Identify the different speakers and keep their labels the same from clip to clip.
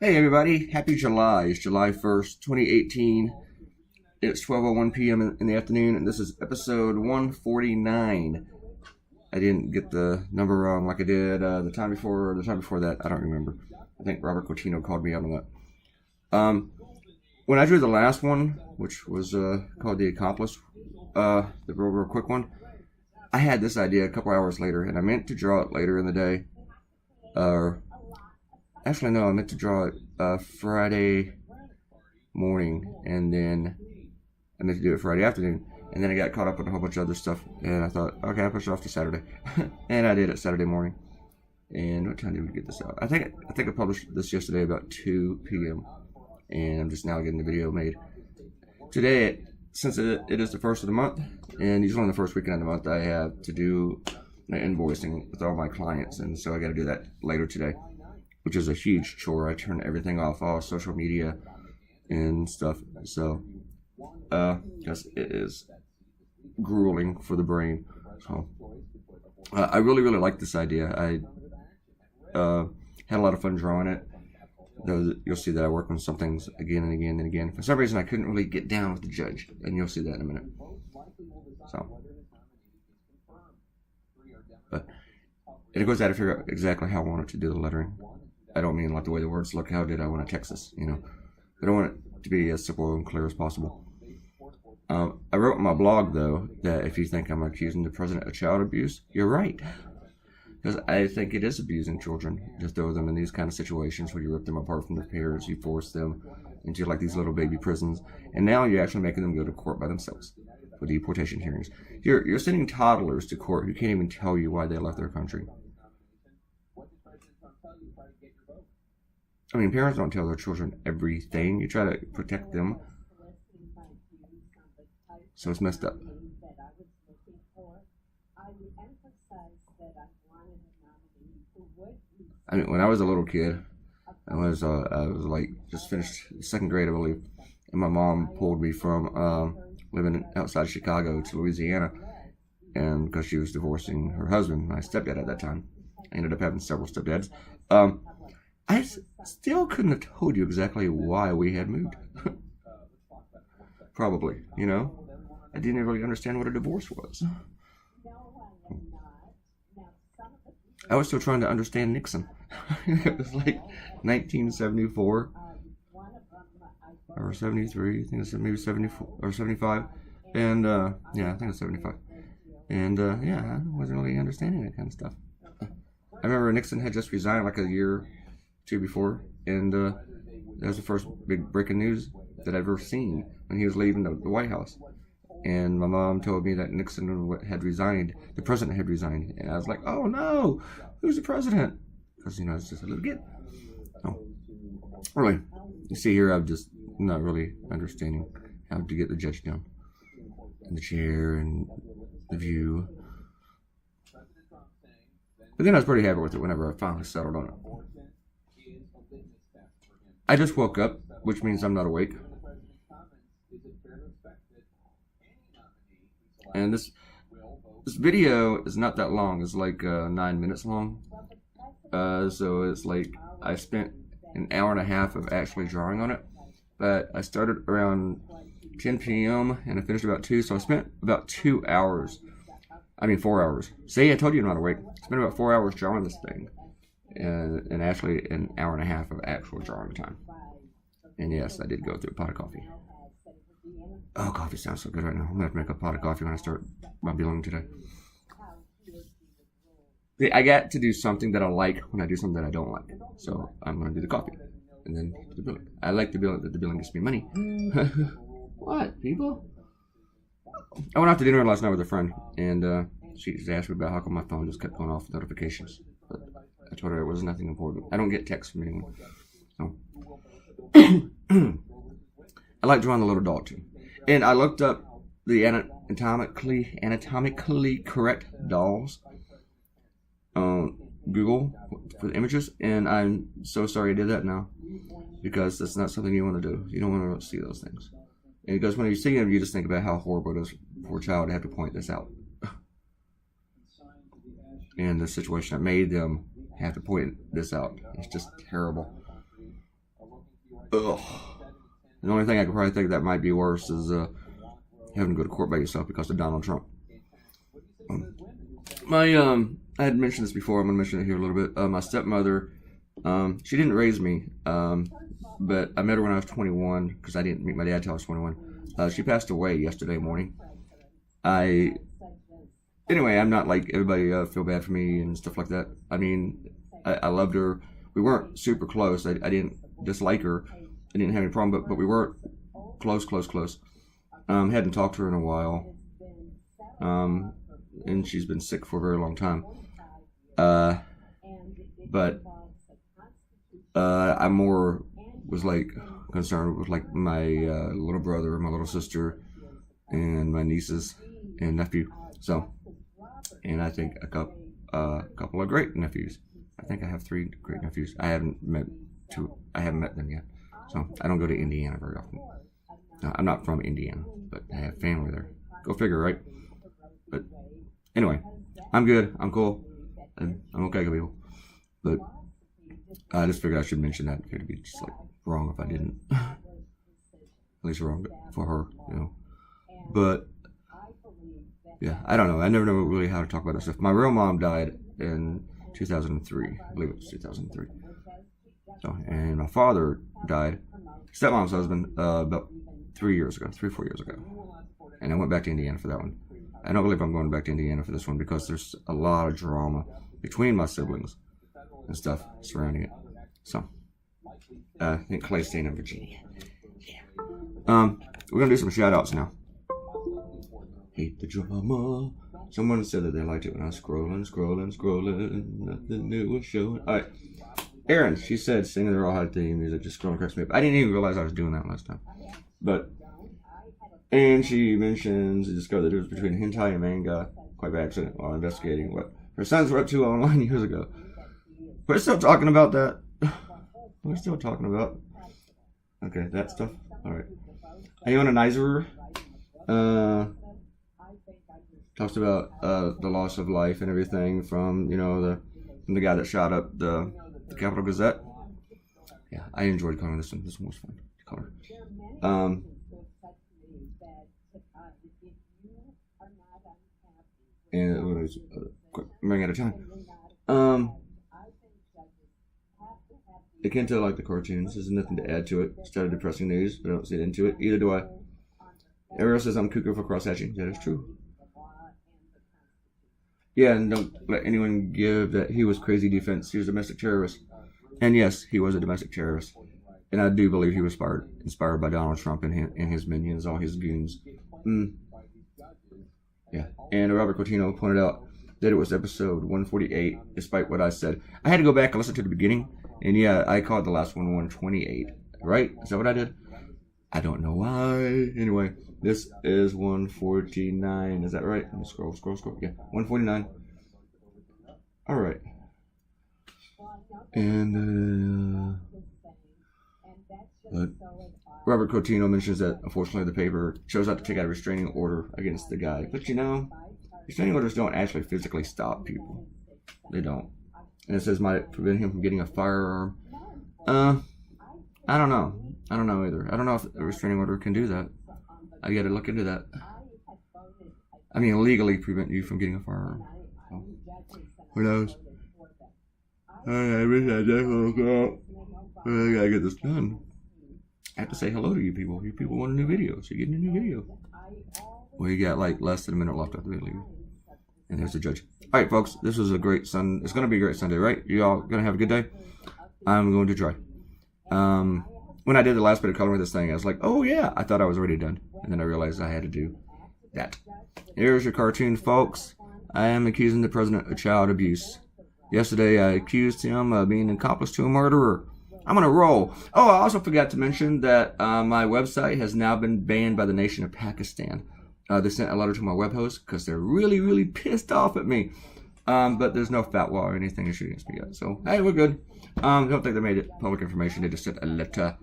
Speaker 1: Hey everybody, happy July. It's July 1st, 2018. It's 12:01 p.m. in the afternoon, and this is episode 149. I didn't get the number wrong like I did the time before that. I don't remember. I think Robert Cotino called me out on that. When I drew the last one, which was called The Accomplice, the real quick one, I had this idea a couple hours later, and I meant to draw it later in the day. Actually, no, I meant to draw it Friday morning, and then I meant to do it Friday afternoon, and then I got caught up with a whole bunch of other stuff, and I thought, okay, I'll push it off to Saturday, and I did it Saturday morning. And what time did we get this out? I think I published this yesterday about 2 p.m., and I'm just now getting the video made. Today, since it is the first of the month, and usually on the first weekend of the month, I have to do my invoicing with all my clients, and so I got to do that later today, which is a huge chore. I turn everything off, all social media and stuff. So, because it is grueling for the brain. So, I really like this idea. I had a lot of fun drawing it. You'll see that I work on some things again and again and again. For some reason, I couldn't really get down with the judge, and you'll see that in a minute. So, but and it goes out to figure out exactly how I wanted to do the lettering. I don't mean like the way the words look. How did I want to text this? I don't want it to be as simple and clear as possible. I wrote in my blog, though, that if you think I'm accusing the president of child abuse, you're right. Because I think it is abusing children to throw them in these kind of situations where you rip them apart from their parents, you force them into like these little baby prisons, and now you're actually making them go to court by themselves for deportation hearings. You're sending toddlers to court who can't even tell you why they left their country. I mean, parents don't tell their children everything. You try to protect them. So it's messed up. I mean, when I was a little kid, I was like just finished second grade, I believe, and my mom pulled me from living outside Chicago to Louisiana, and because she was divorcing her husband, my stepdad at that time. I ended up having several stepdads. I still couldn't have told you exactly why we had moved. Probably, I didn't really understand what a divorce was. I was still trying to understand Nixon. It was like 1974 or 73. I think it's maybe 74 or 75. And yeah, I think it's 75. And yeah, I wasn't really understanding that kind of stuff. I remember Nixon had just resigned like a year or two before, and that was the first big breaking news that I've ever seen when he was leaving the White House. And my mom told me that Nixon had resigned, the president had resigned, and I was like, oh no, who's the president? Because, it's just a little kid. Oh. Anyway, you see here, I'm just not really understanding how to get the judge down, and the chair, and the view. But then I was pretty happy with it whenever I finally settled on it. I just woke up, which means I'm not awake. And this video is not that long. It's like 9 minutes long. So it's like I spent an hour and a half of actually drawing on it. But I started around 10 p.m. and I finished about 2. So I spent about 2 hours. 4 hours. See, I told you I'm not awake. I spent about 4 hours drawing this thing. And actually an hour and a half of actual drawing time. And yes, I did go through a pot of coffee. Oh, coffee sounds so good right now. I'm going to have to make a pot of coffee when I start my billing today. See, I got to do something that I like when I do something that I don't like. So I'm going to do the coffee. And then the billing. I like the billing, that the billing gets me money. What, people? I went out to dinner last night with a friend. And she just asked me about how come my phone just kept going off notifications. But I told her it was nothing important. I don't get texts from anyone. So. I like drawing the little dog too. And I looked up the anatomically correct dolls on Google for the images, and I'm so sorry I did that now, because that's not something you want to do. You don't want to see those things. And because when you see them, you just think about how horrible it is for a child to have to point this out. And the situation that made them have to point this out. It's just terrible. ugh. The only thing I could probably think that might be worse is having to go to court by yourself because of Donald Trump. I had mentioned this before. I'm going to mention it here a little bit. My stepmother, she didn't raise me, but I met her when I was 21 because I didn't meet my dad until I was 21. She passed away yesterday morning. Anyway, I'm not like everybody feel bad for me and stuff like that. I mean, I loved her. We weren't super close. I didn't dislike her. I didn't have any problem, but we were close. Hadn't talked to her in a while. And she's been sick for a very long time. But I more was like concerned with like my little brother, my little sister, and my nieces and nephew. So, and I think a couple of great nephews. I think I have 3 great nephews. I haven't met them yet. So I don't go to Indiana very often. I'm not from Indiana, but I have family there. Go figure, right? But anyway, I'm good. I'm cool. I'm okay with people. But I just figured I should mention that. It'd be just like wrong if I didn't. At least wrong for her, you know. But yeah, I don't know. I never know really how to talk about this stuff. My real mom died in 2003. I believe it was 2003. So, and my father died, stepmom's husband, about 4 years ago. And I went back to Indiana for that one. I don't believe I'm going back to Indiana for this one because there's a lot of drama between my siblings and stuff surrounding it. So, I think Clay's staying in Virginia. Yeah. We're going to do some shout outs now. Hate the drama. Someone said that they liked it when I was scrolling. Nothing new was showing. Alright. Erin, she said singing the Raw Hot theme music, just scrolling across me. I didn't even realize I was doing that last time. And she mentions she discovered the difference between hentai and manga quite by accident while investigating what her sons were up to online years ago. We're still talking about that. We're still talking about. Okay, that stuff. Alright. Iona Nizer talks about the loss of life and everything from, you know, from the guy that shot up the Capital Gazette. Yeah, I enjoyed coloring this one. This one was fun to color. And what is I'm running out of time. I can't tell like the cartoons. There's nothing to add to it. Started depressing news, but I don't see it into it. Either do I. Ariel says I'm cuckoo for cross-hatching. That is true. Yeah, and don't let anyone give that he was crazy defense. He was a domestic terrorist. And yes, he was a domestic terrorist. And I do believe he was inspired by Donald Trump and his minions, all his goons. Yeah. And Robert Coutinho pointed out that it was episode 148, despite what I said. I had to go back and listen to the beginning. And yeah, I called the last one 128. Right? Is that what I did? I don't know why. Anyway, this is 149. Is that right? Let me scroll. Yeah, 149. All right. And Robert Coutinho mentions that unfortunately the paper chose not to take out a restraining order against the guy. But you know, restraining orders don't actually physically stop people. They don't. And it says might prevent him from getting a firearm. I don't know. I don't know either. I don't know if a restraining order can do that. I gotta look into that. I mean, legally prevent you from getting a firearm. So, who knows? I wish I just woke up. I gotta get this done. I have to say hello to you people. You people want a new video, so you're getting a new video. Well, you got like less than a minute left after we leave. And there's the judge. All right, folks. This was a great Sunday. It's gonna be a great Sunday, right? You all gonna have a good day? I'm going to try. When I did the last bit of coloring with this thing, I was like, oh yeah, I thought I was already done. And then I realized I had to do that. Here's your cartoon, folks. I am accusing the president of child abuse. Yesterday, I accused him of being an accomplice to a murderer. I'm on a roll. Oh, I also forgot to mention that my website has now been banned by the nation of Pakistan. They sent a letter to my web host because they're really, really pissed off at me. But there's no fatwa or anything issued against me yet. So, hey, we're good. I don't think they made it public information. They just sent a letter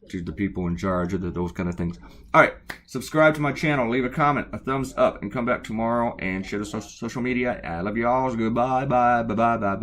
Speaker 1: to the people in charge of those kind of things. All right. Subscribe to my channel. Leave a comment, a thumbs up, and come back tomorrow and share the social media. I love you all. Goodbye. Bye.